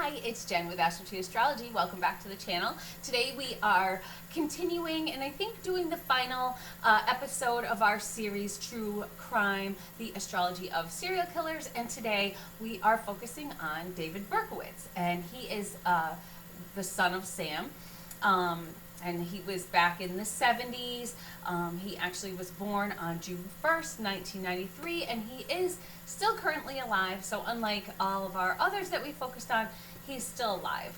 Hi, it's Jen with Astrology. Welcome back to the channel. Today we are continuing and I think doing the final episode of our series, True Crime, the Astrology of Serial Killers. And today we are focusing on David Berkowitz. And he is the son of Sam. And he was back in the 70s. He actually was born on June 1st, 1993, and he is still currently alive. So unlike all of our others that we focused on, he's still alive.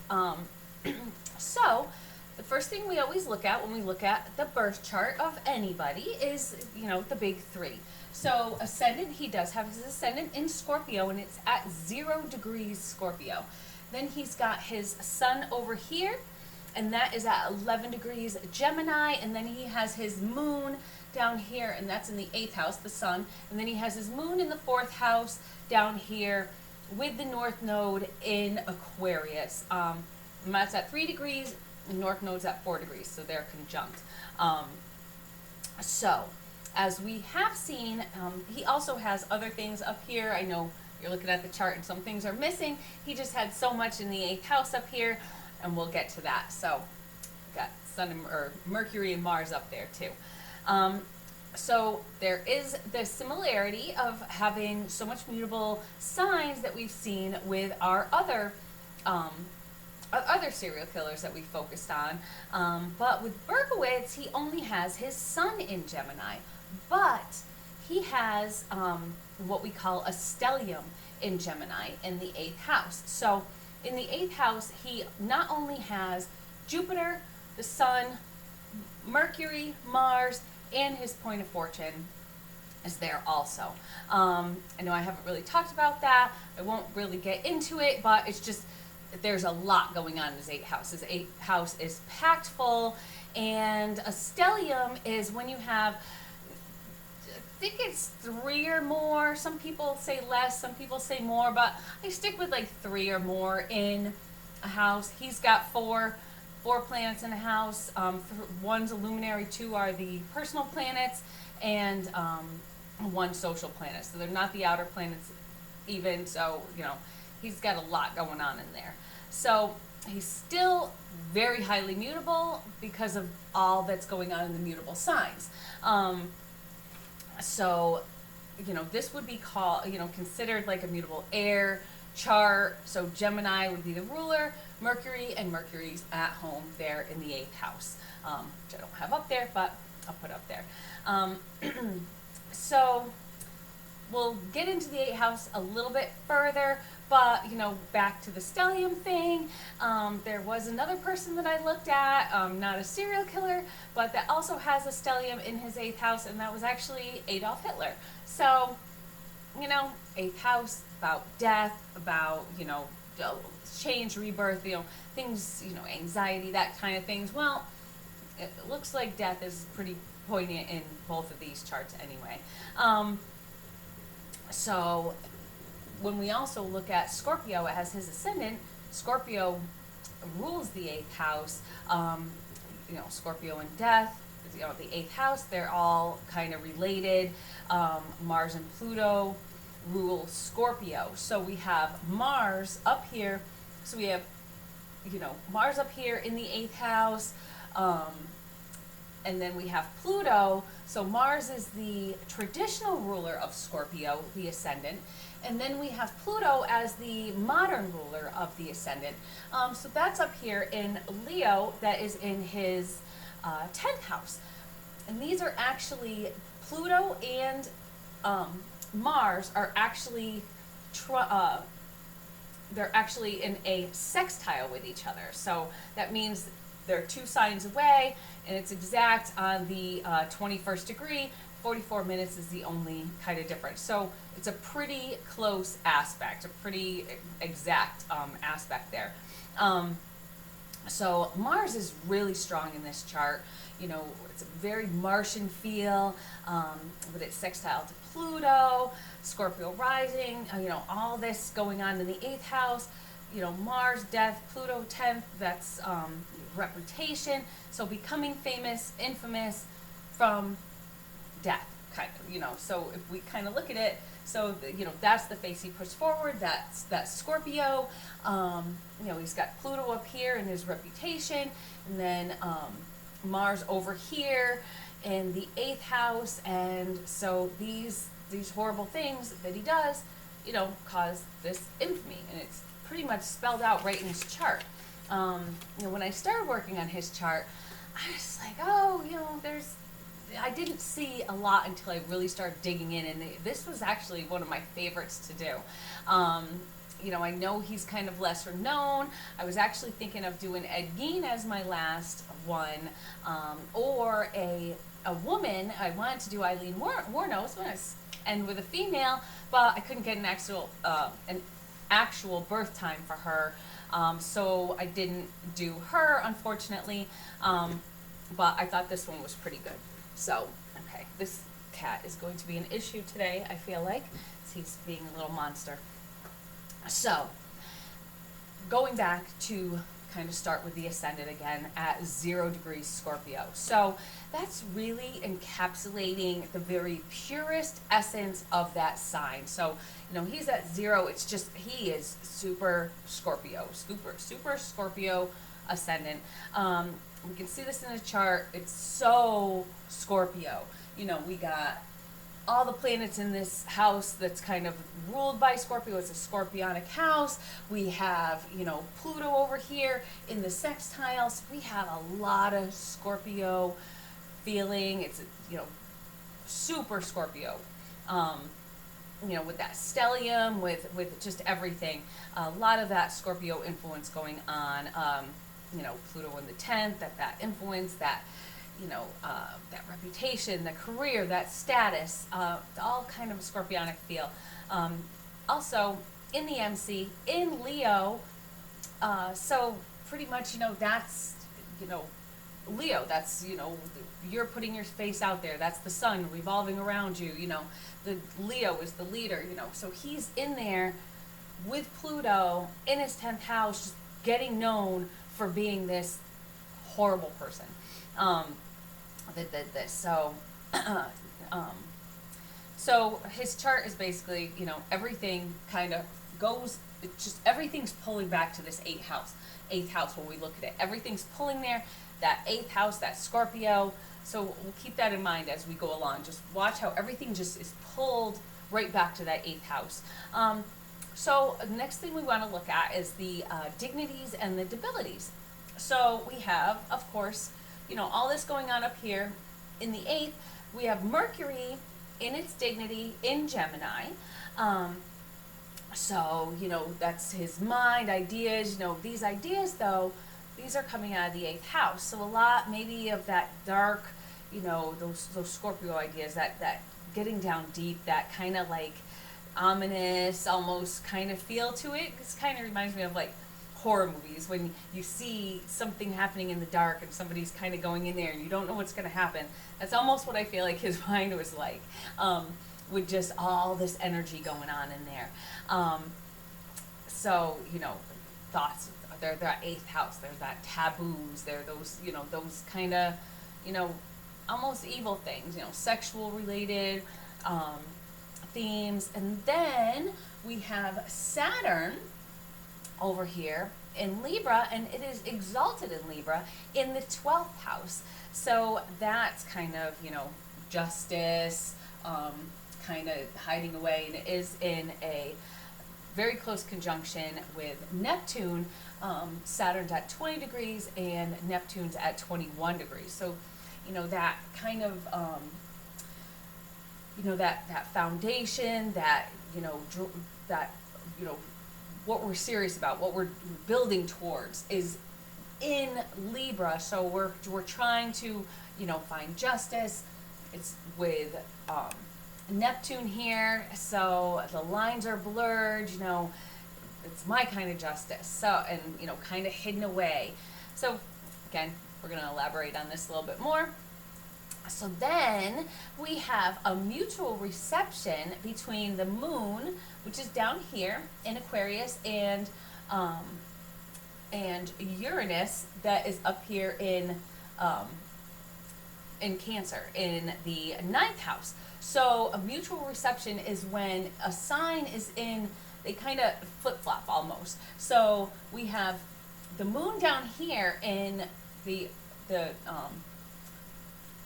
So the first thing we always look at when we look at the birth chart of anybody is, the big three. So ascendant, he does have his ascendant in Scorpio, and it's at 0 degrees Scorpio. Then he's got his sun over here, and that is at 11 degrees Gemini, and then he has his moon down here, and that's in the 8th house, the sun, and then he has his moon in the 4th house down here with the north node in Aquarius. And that's at 3 degrees, the north node's at 4 degrees, so they're conjunct. So, as we have seen, he also has other things up here. I know you're looking at the chart and some things are missing. He just had so much in the 8th house up here, and we'll get to that. So, got Mercury and Mars up there too. So there is the similarity of having so much mutable signs that we've seen with our other serial killers that we focused on. But with Berkowitz, he only has his sun in Gemini, but he has what we call a stellium in Gemini in the 8th house. So in the 8th house, he not only has Jupiter, the Sun, Mercury, Mars, and his point of fortune is there also. I know I haven't really talked about that. I won't really get into it, but it's just there's a lot going on in his 8th house. His 8th house is packed full, and a stellium is when you have, I think it's 3 or more. Some people say less, some people say more, but I stick with like 3 or more in a house. He's got four planets in a house. One's a luminary, 2 are the personal planets, and 1 social planet. So they're not the outer planets even, so, he's got a lot going on in there. So he's still very highly mutable because of all that's going on in the mutable signs. So, this would be called, considered like a mutable air chart. So Gemini would be the ruler, Mercury, and Mercury's at home there in the 8th house, which I don't have up there, but I'll put up there. So we'll get into the 8th house a little bit further, but, back to the stellium thing, there was another person that I looked at, not a serial killer, but that also has a stellium in his 8th house, and that was actually Adolf Hitler. So, 8th house, about death, about, change, rebirth, things, anxiety, that kind of things. Well, it looks like death is pretty poignant in both of these charts anyway. So when we also look at Scorpio as his ascendant, Scorpio rules the 8th house. Scorpio and death, the 8th house, they're all kind of related. Mars and Pluto rule Scorpio. So we have Mars up here. So we have, Mars up here in the 8th house. And then we have Pluto. So Mars is the traditional ruler of Scorpio, the ascendant. And then we have Pluto as the modern ruler of the ascendant. So that's up here in Leo, that is in his 10th house. And these are actually, Pluto and Mars are actually, they're actually in a sextile with each other. So that means they're 2 signs away, and it's exact on the 21st degree. 44 minutes is the only kind of difference. So it's a pretty close aspect, a pretty exact aspect there. So Mars is really strong in this chart. It's a very Martian feel, but it's sextile to Pluto, Scorpio rising, all this going on in the 8th house. Mars, death, Pluto, 10th, that's reputation. So becoming famous, infamous from death, kind of, So if we kind of look at it, So, that's the face he pushed forward. That's Scorpio. He's got Pluto up here in his reputation, and then Mars over here in the 8th house. And so these horrible things that he does, cause this infamy, and it's pretty much spelled out right in his chart. When I started working on his chart, I was like, oh, I didn't see a lot until I really started digging in, and this was actually one of my favorites to do. I know he's kind of lesser known. I was actually thinking of doing Ed Gein as my last one, or a woman. I wanted to do Eileen Wuornos, and with a female, but I couldn't get an actual birth time for her, so I didn't do her, unfortunately. But I thought this one was pretty good. So, okay, this cat is going to be an issue today, I feel like. He's being a little monster. So, going back to kind of start with the ascendant again at 0 degrees Scorpio. So, that's really encapsulating the very purest essence of that sign. So, he's at 0. It's just, he is super Scorpio, super Scorpio ascendant. We can see this in the chart. It's so Scorpio. We got all the planets in this house that's kind of ruled by Scorpio. It's a scorpionic house. We have, Pluto over here in the sextile. So we have a lot of Scorpio feeling. It's, super Scorpio. With that stellium, with just everything. A lot of that Scorpio influence going on. Pluto in the 10th, that influence, that reputation, the career, that status, all kind of a scorpionic feel. Also, in the MC, in Leo, so pretty much, that's, Leo, that's, you're putting your face out there. That's the sun revolving around you, the Leo is the leader, so he's in there with Pluto in his 10th house, just getting known for being this horrible person. That did this. So, so his chart is basically, everything kind of goes, everything's pulling back to this 8th house when we look at it. Everything's pulling there, that 8th house, that Scorpio. So we'll keep that in mind as we go along. Just watch how everything just is pulled right back to that 8th house. So the next thing we want to look at is the dignities and the debilities. So we have, of course, all this going on up here. In the 8th, we have Mercury in its dignity in Gemini. So, that's his mind, ideas. These ideas, though, these are coming out of the 8th house. So a lot maybe of that dark, those Scorpio ideas, that getting down deep, that kind of like ominous almost kind of feel to it. This kind of reminds me of like horror movies when you see something happening in the dark and somebody's kind of going in there and you don't know what's going to happen. That's almost what I feel like his mind was like, with just all this energy going on in there. So, thoughts, they're that 8th house, there's that taboos, they're those, those kind of, almost evil things, sexual related themes. And then we have Saturn over here in Libra, and it is exalted in Libra in the 12th house. So that's kind of, justice, kind of hiding away, and it is in a very close conjunction with Neptune. Saturn's at 20 degrees and Neptune's at 21 degrees. So, that kind of, that foundation, that, what we're serious about, what we're building towards is in Libra. So we're trying to, find justice. It's with Neptune here, so the lines are blurred, it's my kind of justice. So, and, kind of hidden away. So again, we're going to elaborate on this a little bit more. So then we have a mutual reception between the moon, which is down here in Aquarius, and Uranus, that is up here in in Cancer in the ninth house. So a mutual reception is when a sign is in, they kind of flip-flop almost. So we have the moon down here in the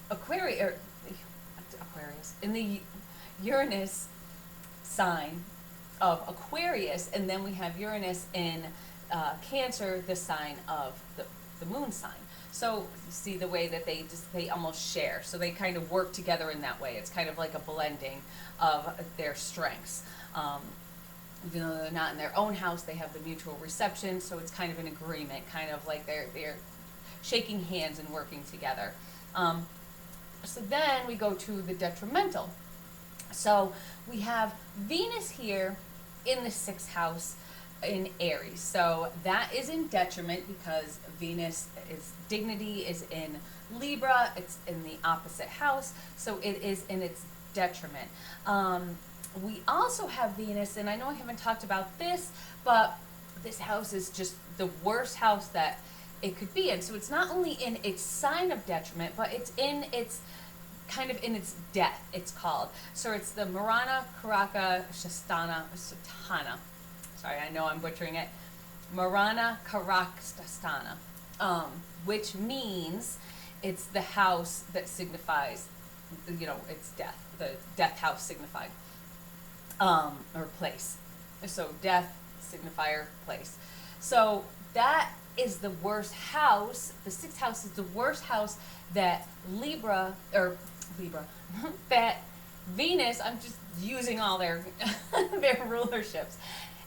Aquarius, in the Uranus sign of Aquarius, and then we have Uranus in Cancer, the sign of the moon sign. So you see the way that they almost share. So they kind of work together in that way. It's kind of like a blending of their strengths. Even though they're not in their own house, they have the mutual reception. So it's kind of an agreement, kind of like they're shaking hands and working together. So then we go to the detrimental. So we have Venus here in the sixth house in Aries. So that is in detriment because Venus is dignity is in Libra. It's in the opposite house. So it is in its detriment. We also have Venus, and I know I haven't talked about this, but this house is just the worst house that it could be in. So it's not only in its sign of detriment, but it's in its kind of in its death, it's called. So it's the Marana Karaka Satana. Sorry, I know I'm butchering it. Marana Karakastana, which means it's the house that signifies, it's death. The death house signified, or place. So death, signifier, place. So that is the worst house. The sixth house is the worst house that that Venus, I'm just using all their their rulerships.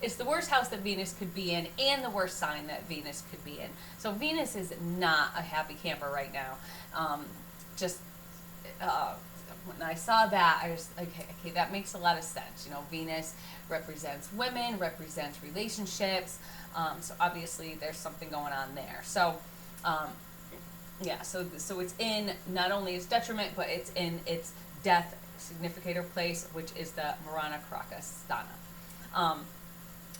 It's the worst house that Venus could be in and the worst sign that Venus could be in. So Venus is not a happy camper right now. When I saw that, I was like, okay, that makes a lot of sense. Venus represents women, represents relationships. So obviously there's something going on there. So, so it's in not only its detriment, but it's in its death significator place, which is the Marana Karakastana.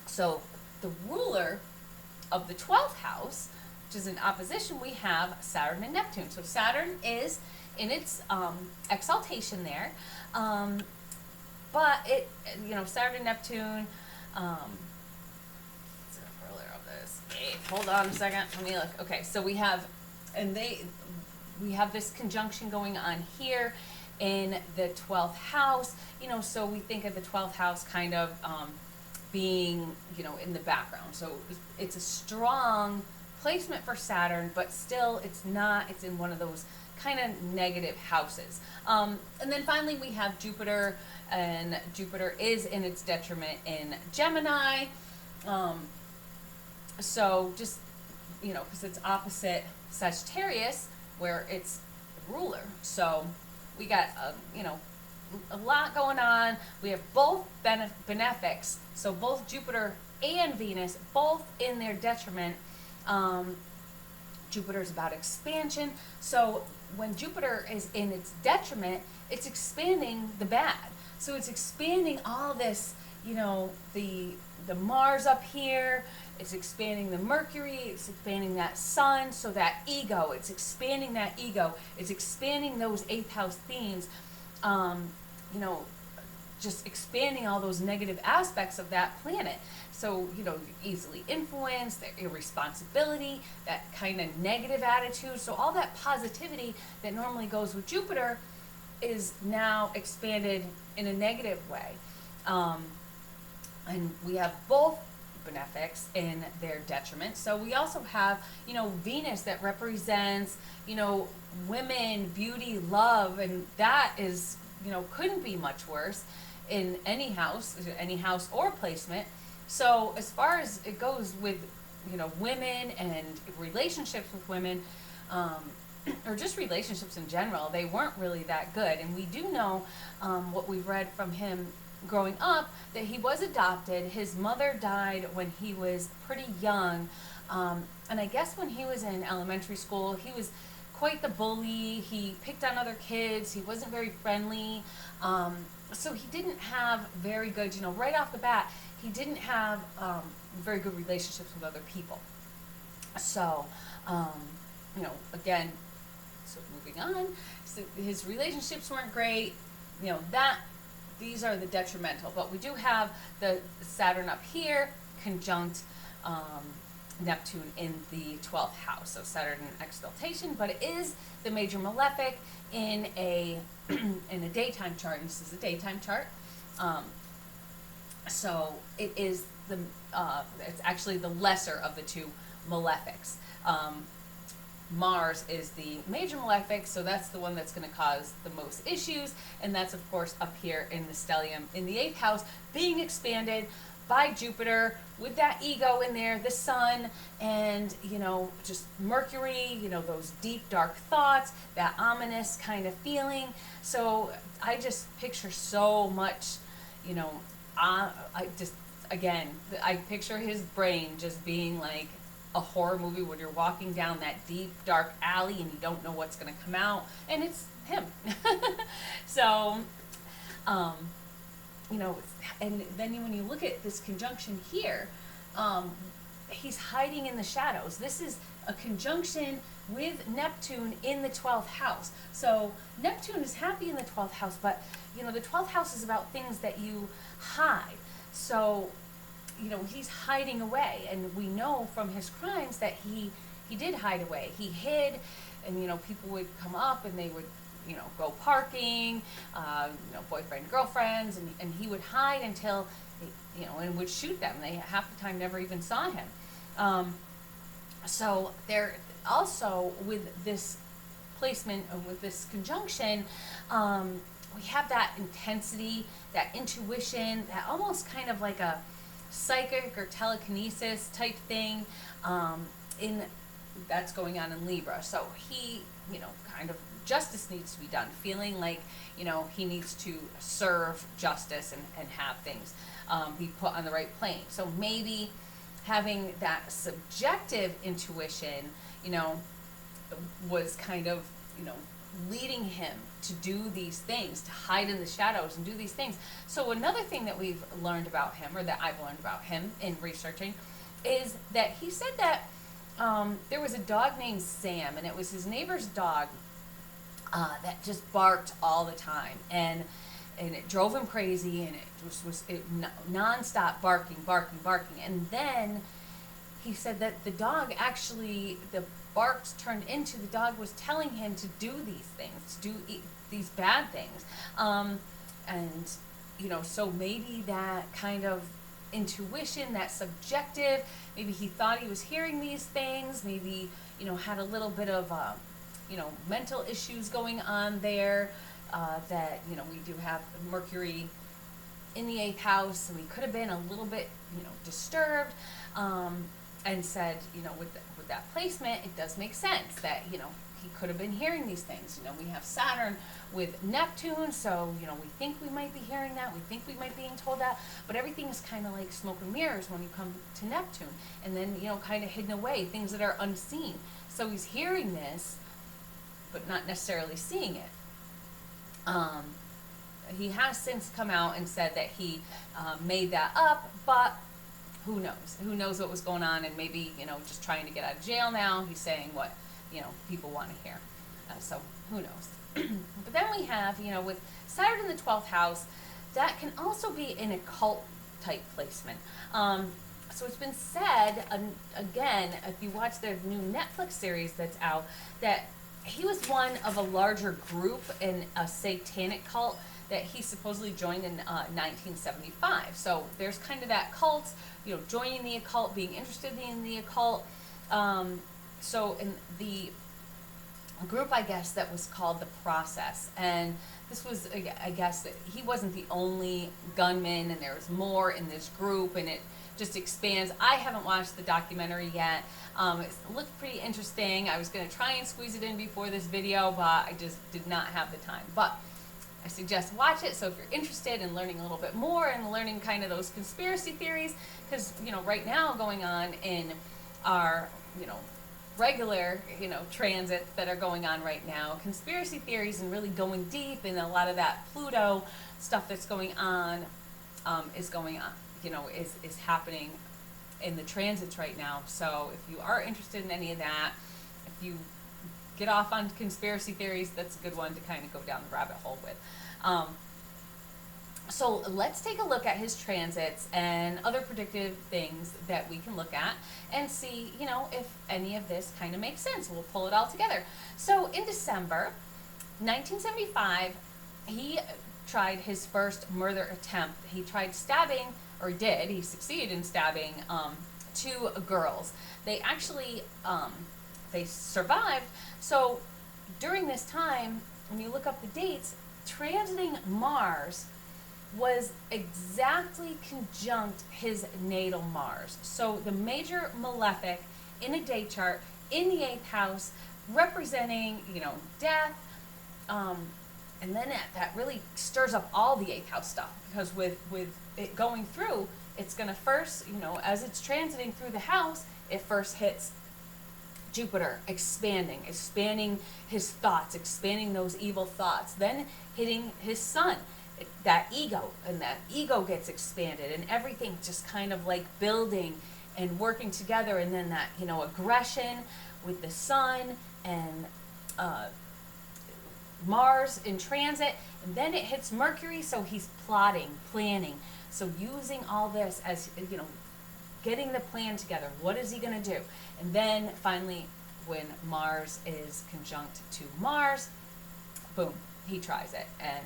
So the ruler of the 12th house, which is in opposition, we have Saturn and Neptune. So Saturn is in its exaltation there, but it, Saturn and Neptune, what's the ruler of this? Hey, hold on a second, let me look. Okay, so we have this conjunction going on here in the 12th house, so we think of the 12th house kind of being, in the background. So it's a strong placement for Saturn, but still it's in one of those kind of negative houses. And then finally we have Jupiter, and Jupiter is in its detriment in Gemini. So just, because it's opposite Sagittarius, where it's ruler. So we got, a lot going on. We have both benefics, so both Jupiter and Venus, both in their detriment. Jupiter's about expansion. So when Jupiter is in its detriment, it's expanding the bad. So it's expanding all this, the Mars up here, it's expanding the Mercury, it's expanding that Sun, so that ego, it's expanding that ego, it's expanding those 8th house themes, just expanding all those negative aspects of that planet. So, easily influenced, that irresponsibility, that kind of negative attitude. So all that positivity that normally goes with Jupiter is now expanded in a negative way. And we have both benefics in their detriment. So we also have, Venus that represents, women, beauty, love, and that is, couldn't be much worse in any house or placement. So as far as it goes with, women and relationships with women, or just relationships in general, they weren't really that good. And we do know what we've read from him growing up, that he was adopted. His mother died when he was pretty young. And I guess when he was in elementary school, he was quite the bully. He picked on other kids. He wasn't very friendly. So he didn't have very good, right off the bat, he didn't have very good relationships with other people. So, again, So moving on, so his relationships weren't great. These are the detrimental. But we do have the Saturn up here conjunct Neptune in the 12th house. So Saturn in exaltation, but it is the major malefic in a in a daytime chart. And this is a daytime chart. So it is it's actually the lesser of the two malefics. Mars is the major malefic, so that's the one that's going to cause the most issues, and that's of course up here in the stellium in the 8th house, being expanded by Jupiter with that ego in there, the sun, and just Mercury, those deep dark thoughts, that ominous kind of feeling. So I just picture so much, I picture his brain just being like a horror movie when you're walking down that deep dark alley and you don't know what's going to come out, and it's him. So and then when you look at this conjunction here, he's hiding in the shadows. This is a conjunction with Neptune in the 12th house. So Neptune is happy in the 12th house, but the 12th house is about things that you hide. So he's hiding away, and we know from his crimes that he did hide away. He hid, and people would come up and they would go parking, boyfriend, girlfriends, and he would hide until and would shoot them. They half the time never even saw him. So there also, with this placement, with this conjunction, we have that intensity, that intuition, that almost kind of like a psychic or telekinesis type thing that's going on in Libra. So he, kind of justice needs to be done, feeling like, he needs to serve justice and have things be put on the right plane. So maybe having that subjective intuition, was kind of, leading him to do these things, to hide in the shadows and do these things. So another thing that we've learned about him, or that I've learned about him in researching, is that he said that there was a dog named Sam, and it was his neighbor's dog that just barked all the time, and it drove him crazy, and it was nonstop barking, and then he said that the dog actually, the barks turned into, the dog was telling him to do these things, to do these bad things, and so maybe that kind of intuition, that subjective, maybe he thought he was hearing these things, maybe had a little bit of mental issues going on there, that we do have Mercury in the 8th house, and we could have been a little bit disturbed, and said with that placement, it does make sense that he could have been hearing these things. We have Saturn with Neptune, so we think we might be hearing that, we think we might be being told that, but everything is kind of like smoke and mirrors when you come to Neptune, and then kind of hidden away, things that are unseen. So he's hearing this, but not necessarily seeing it. He has since come out and said that he made that up, but who knows? Who knows what was going on, and maybe, just trying to get out of jail now, he's saying what, people want to hear. So who knows? But then we have, with Saturn in the 12th house, that can also be an occult type placement. So it's been said, again, if you watch their new Netflix series that's out, that he was one of a larger group in a satanic cult that he supposedly joined in 1975. So there's kind of that cult, joining the occult, being interested in the occult. So in the group, I guess, that was called The Process. And this was, I guess, that he wasn't the only gunman, and there was more in this group, and it just expands. I haven't watched the documentary yet. It looked pretty interesting. I was going to try and squeeze it in before this video, but I just did not have the time. But I suggest watch it. So if you're interested in learning a little bit more and learning kind of those conspiracy theories, because right now going on in our regular transits that are going on right now, conspiracy theories, and really going deep, and a lot of that Pluto stuff that's going on is going on, is happening in the transits right now. So if you are interested in any of that, if you get off on conspiracy theories, that's a good one to kind of go down the rabbit hole with. So let's take a look at his transits and other predictive things that we can look at and see, if any of this kind of makes sense. We'll pull it all together. So in December 1975, he tried his first murder attempt. He tried stabbing, or he succeeded in stabbing two girls. They actually, they survived. So during this time, when you look up the dates, transiting Mars was exactly conjunct his natal Mars. So the major malefic in a day chart in the 8th house, representing, death, and then that really stirs up all the 8th house stuff, because with it going through, it's going to first, as it's transiting through the house, it first hits Jupiter, expanding his thoughts, expanding those evil thoughts, then hitting his sun, that ego gets expanded, and everything just kind of like building and working together, and then that, aggression with the sun and Mars in transit, and then it hits Mercury, so he's plotting, planning, so using all this as, getting the plan together. What is he going to do? And then finally, when Mars is conjunct to Mars, boom, he tries it. And,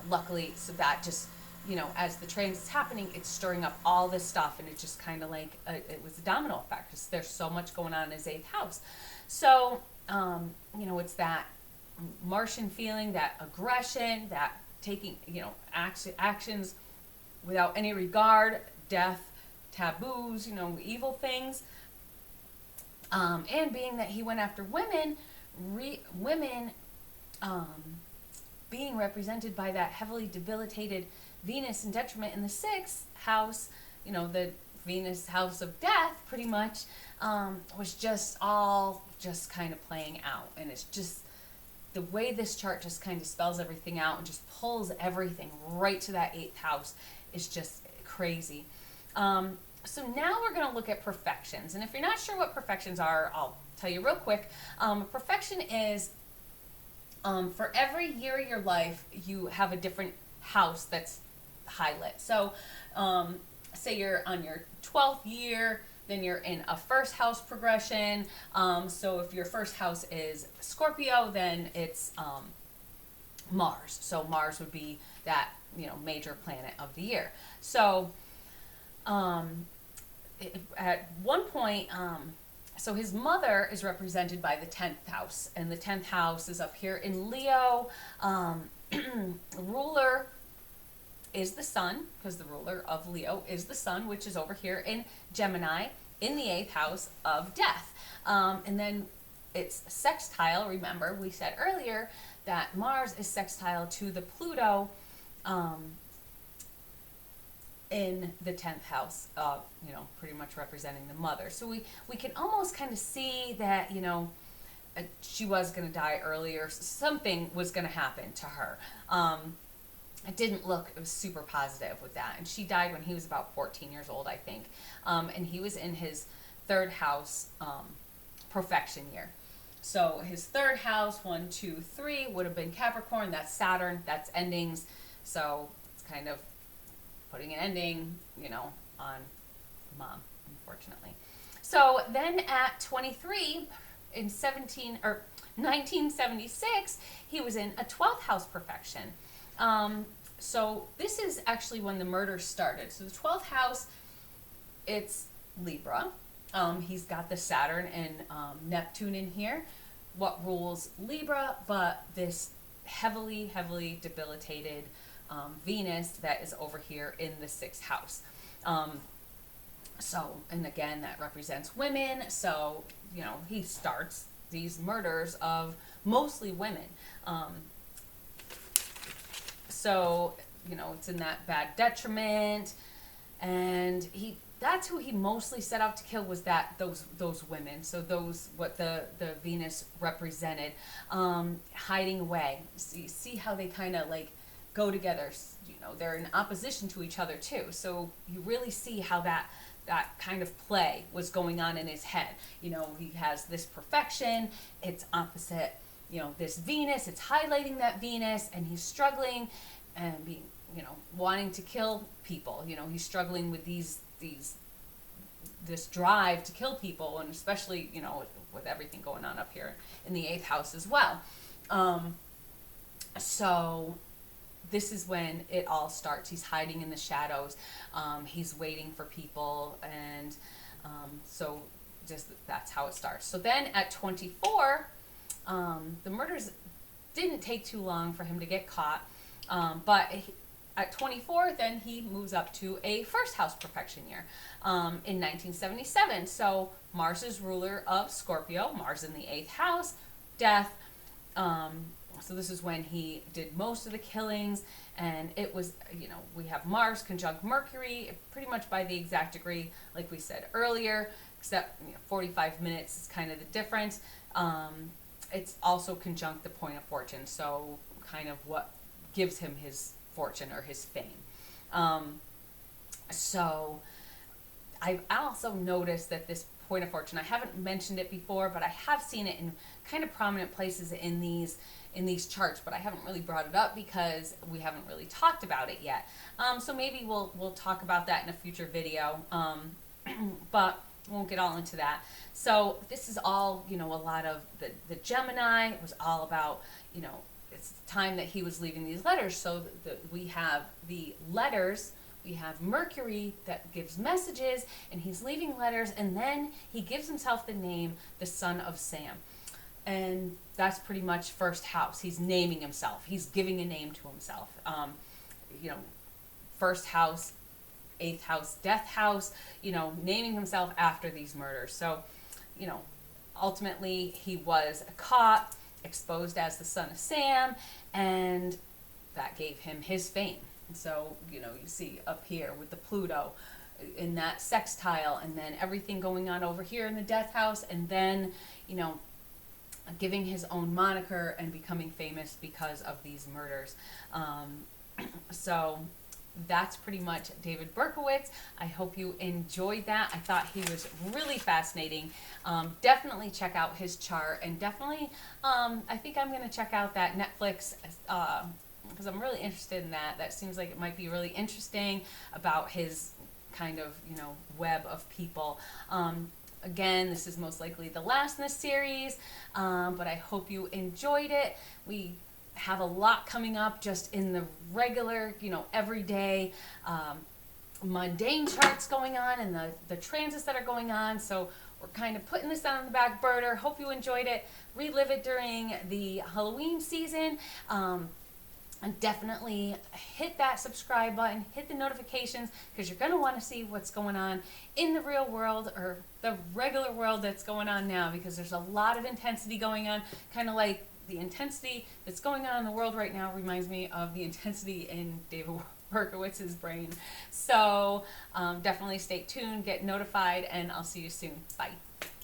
luckily, so that just, as the transit's happening, it's stirring up all this stuff, and it just kind of like, it was a domino effect. There's so much going on in his 8th house. So, it's that Martian feeling, that aggression, that taking, actions without any regard, death, taboos, evil things, and being that he went after women, being represented by that heavily debilitated Venus in detriment in the 6th house, the Venus house of death, pretty much, was just all just kind of playing out. And it's just the way this chart just kind of spells everything out and just pulls everything right to that 8th house is just crazy. So now we're going to look at perfections. And if you're not sure what perfections are, I'll tell you real quick. Perfection is, for every year of your life, you have a different house that's highlit. So say you're on your 12th year, then you're in a first house progression. So if your first house is Scorpio, then it's Mars. So Mars would be that, major planet of the year. So at one point, so his mother is represented by the 10th house, and the 10th house is up here in Leo. Ruler is the sun, because the ruler of Leo is the sun, which is over here in Gemini in the 8th house of death. And then it's sextile. Remember, we said earlier that Mars is sextile to the Pluto in the 10th house, pretty much representing the mother. So we can almost kind of see that, she was going to die earlier. Something was going to happen to her. It didn't look, it was super positive with that. And she died when he was about 14 years old, I think. And he was in his 3rd house profection year. So his 3rd house, 1, 2, 3, would have been Capricorn. That's Saturn. That's endings. So it's kind of putting an ending, on mom, unfortunately. So then at 23, in 1976, he was in a 12th house perfection. So this is actually when the murder started. So the 12th house, it's Libra. He's got the Saturn and Neptune in here. What rules Libra but this heavily, heavily debilitated Venus that is over here in the 6th house. So, and again, that represents women. So, he starts these murders of mostly women. So, it's in that bad detriment, and that's who he mostly set out to kill, was those women. So what the Venus represented, hiding away. See how they kind of like go together. They're in opposition to each other too. So you really see how that that kind of play was going on in his head. You know, he has this perfection, it's opposite, you know, this Venus, it's highlighting that Venus, and he's struggling and being, you know, wanting to kill people. You know, he's struggling with this drive to kill people, and especially, you know, with everything going on up here in the 8th house as well. So this is when it all starts. He's hiding in the shadows. He's waiting for people, and so just that's how it starts. So then at 24, the murders didn't take too long for him to get caught, but at 24, then he moves up to a first house perfection year in 1977. So Mars is ruler of Scorpio, Mars in the 8th house, death. So this is when he did most of the killings, and it was, you know, we have Mars conjunct Mercury pretty much by the exact degree, like we said earlier, except, you know, 45 minutes is kind of the difference. It's also conjunct the point of fortune, so kind of what gives him his fortune or his fame. So I've also noticed that this point of fortune, I haven't mentioned it before, but I have seen it in kind of prominent places in these charts, but I haven't really brought it up because we haven't really talked about it yet. So maybe we'll talk about that in a future video, but won't get all into that. So this is all, you know, a lot of the Gemini was all about, you know, it's the time that he was leaving these letters. So we have the letters, we have Mercury that gives messages, and he's leaving letters, and then he gives himself the name, the son of Sam. And that's pretty much first house. He's naming himself. He's giving a name to himself. You know, first house, 8th house, death house, you know, naming himself after these murders. So, you know, ultimately he was caught, exposed as the son of Sam, and that gave him his fame. And so, you know, you see up here with the Pluto in that sextile, and then everything going on over here in the death house, and then, you know, giving his own moniker and becoming famous because of these murders. So that's pretty much David Berkowitz. I hope you enjoyed that. I thought he was really fascinating. Definitely check out his chart, and definitely, I think I'm going to check out that Netflix, because I'm really interested in that. That seems like it might be really interesting about his kind of, you know, web of people. Again, this is most likely the last in the series, but I hope you enjoyed it. We have a lot coming up just in the regular, you know, everyday mundane charts going on, and the transits that are going on. So we're kind of putting this on the back burner. Hope you enjoyed it. Relive it during the Halloween season. And definitely hit that subscribe button, hit the notifications, because you're going to want to see what's going on in the real world, or the regular world that's going on now, because there's a lot of intensity going on, kind of like the intensity that's going on in the world right now reminds me of the intensity in David Berkowitz's brain. So definitely stay tuned, get notified, and I'll see you soon. Bye.